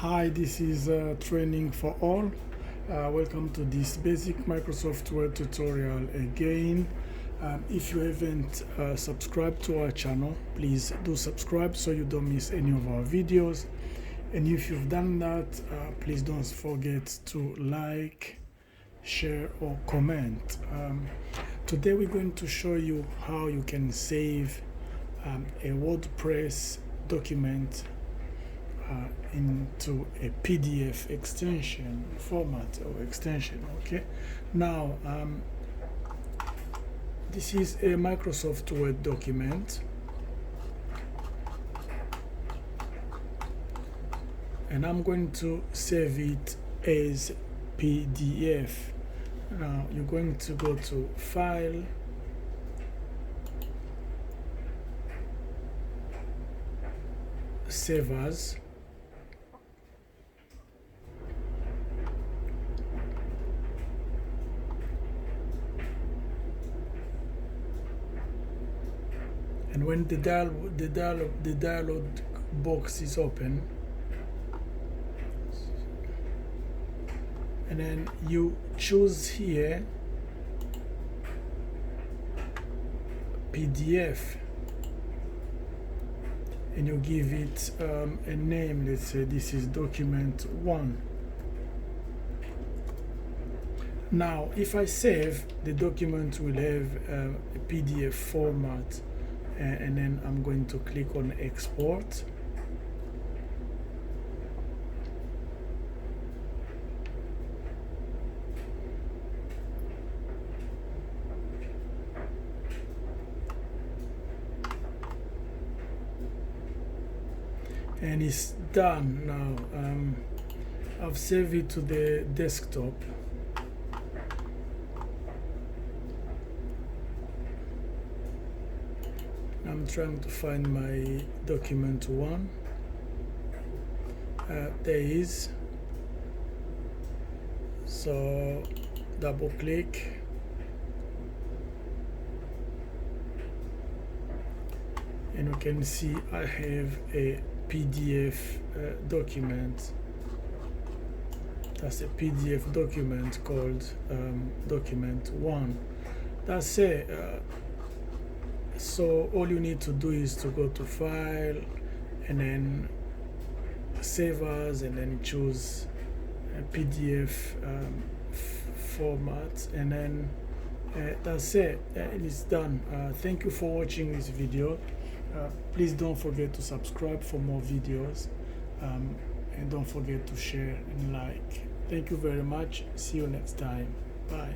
Hi, this is training for all. Welcome to this basic Microsoft Word tutorial again. If you haven't subscribed to our channel, please do subscribe so you don't miss any of our videos. And if you've done that, please don't forget to like, share or comment. Today we're going to show you how you can save a WordPress document into a PDF extension format or extension. Okay, now this is a Microsoft Word document, and I'm going to save it as PDF. Now you're going to go to File, Save As. And when the dialog box is open, and then you choose here PDF, and you give it a name. Let's say this is document 1. Now if I save, the document will have a PDF format, and then I'm going to click on export. And it's done now. I've saved it to the desktop. I'm trying to find my document 1. There is. So double click, and you can see I have a PDF document. That's a PDF document called document 1. That's it. So all you need to do is to go to File and then Save As, and then choose a PDF format, and then that's it. It's done. Thank you for watching this video. Please don't forget to subscribe for more videos, and don't forget to share and like. Thank you very much. See you next time. Bye.